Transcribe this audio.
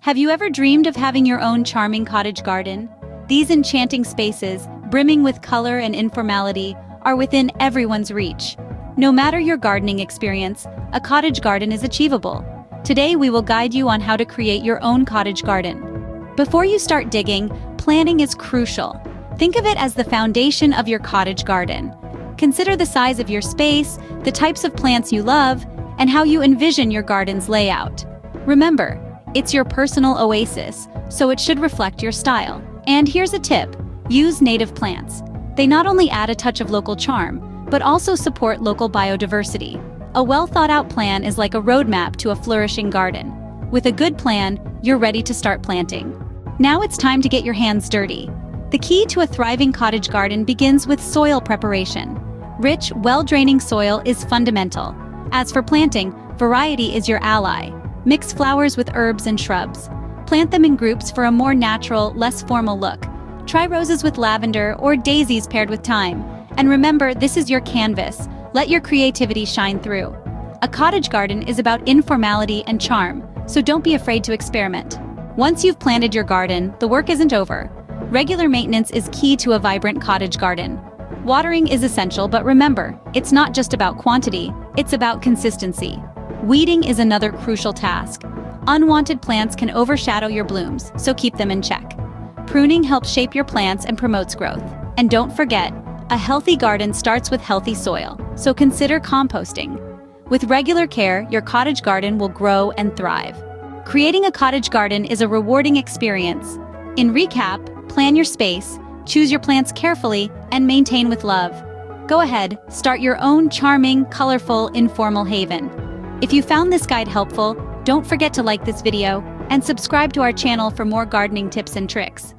Have you ever dreamed of having your own charming cottage garden? These enchanting spaces, brimming with color and informality, are within everyone's reach. No matter your gardening experience, a cottage garden is achievable. Today we will guide you on how to create your own cottage garden. Before you start digging, planning is crucial. Think of it as the foundation of your cottage garden. Consider the size of your space, the types of plants you love, and how you envision your garden's layout. Remember, it's your personal oasis, so it should reflect your style. And here's a tip: use native plants. They not only add a touch of local charm, but also support local biodiversity. A well-thought-out plan is like a roadmap to a flourishing garden. With a good plan, you're ready to start planting. Now it's time to get your hands dirty. The key to a thriving cottage garden begins with soil preparation. Rich, well-draining soil is fundamental. As for planting, variety is your ally. Mix flowers with herbs and shrubs. Plant them in groups for a more natural, less formal look. Try roses with lavender or daisies paired with thyme. And remember, this is your canvas. Let your creativity shine through. A cottage garden is about informality and charm, so don't be afraid to experiment. Once you've planted your garden, the work isn't over. Regular maintenance is key to a vibrant cottage garden. Watering is essential, but remember, it's not just about quantity, it's about consistency. Weeding is another crucial task. Unwanted plants can overshadow your blooms, so keep them in check. Pruning helps shape your plants and promotes growth. And don't forget, a healthy garden starts with healthy soil, so consider composting. With regular care, your cottage garden will grow and thrive. Creating a cottage garden is a rewarding experience. In recap, plan your space, choose your plants carefully, and maintain with love. Go ahead, start your own charming, colorful, informal haven. If you found this guide helpful, don't forget to like this video and subscribe to our channel for more gardening tips and tricks.